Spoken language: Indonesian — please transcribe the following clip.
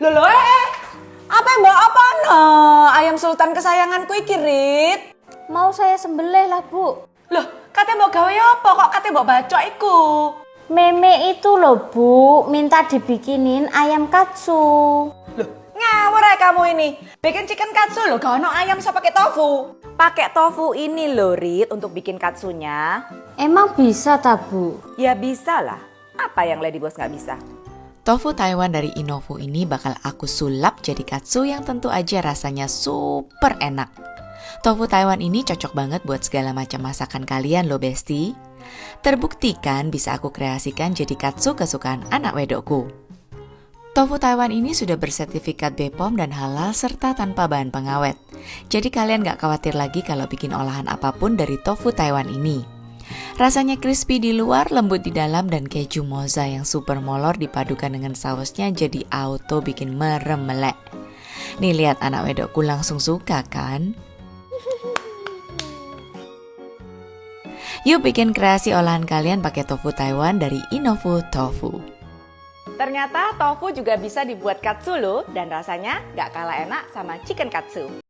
Lho, apa mbak apa no? Ayam sultan kesayanganku iki, Rit. Mau saya sembelih lah, Bu. Loh, kate mbok gawe apa kok kate mbok bacok iku? Meme itu loh, Bu, minta dibikinin ayam katsu. Loh, ngawur ya kamu ini. Bikin chicken katsu loh, gak ono ayam so pakai tofu. Pakai tofu ini loh, Rit, untuk bikin katsunya. Emang bisa tak, Bu? Ya bisa lah. Apa yang Lady Boss gak bisa? Tofu Taiwan dari Inofu ini bakal aku sulap jadi katsu yang tentu aja rasanya super enak. Tofu Taiwan ini cocok banget buat segala macam masakan kalian loh besti. Terbuktikan bisa aku kreasikan jadi katsu kesukaan anak wedokku. Tofu Taiwan ini sudah bersertifikat BPOM dan halal serta tanpa bahan pengawet. Jadi kalian gak khawatir lagi kalau bikin olahan apapun dari tofu Taiwan ini. Rasanya crispy di luar, lembut di dalam, dan keju moza yang super molor dipadukan dengan sausnya jadi auto bikin merem melek. Nih lihat anak wedokku langsung suka kan? Yuk bikin kreasi olahan kalian pakai tofu Taiwan dari Inofu Tofu. Ternyata tofu juga bisa dibuat katsu loh, dan rasanya gak kalah enak sama chicken katsu.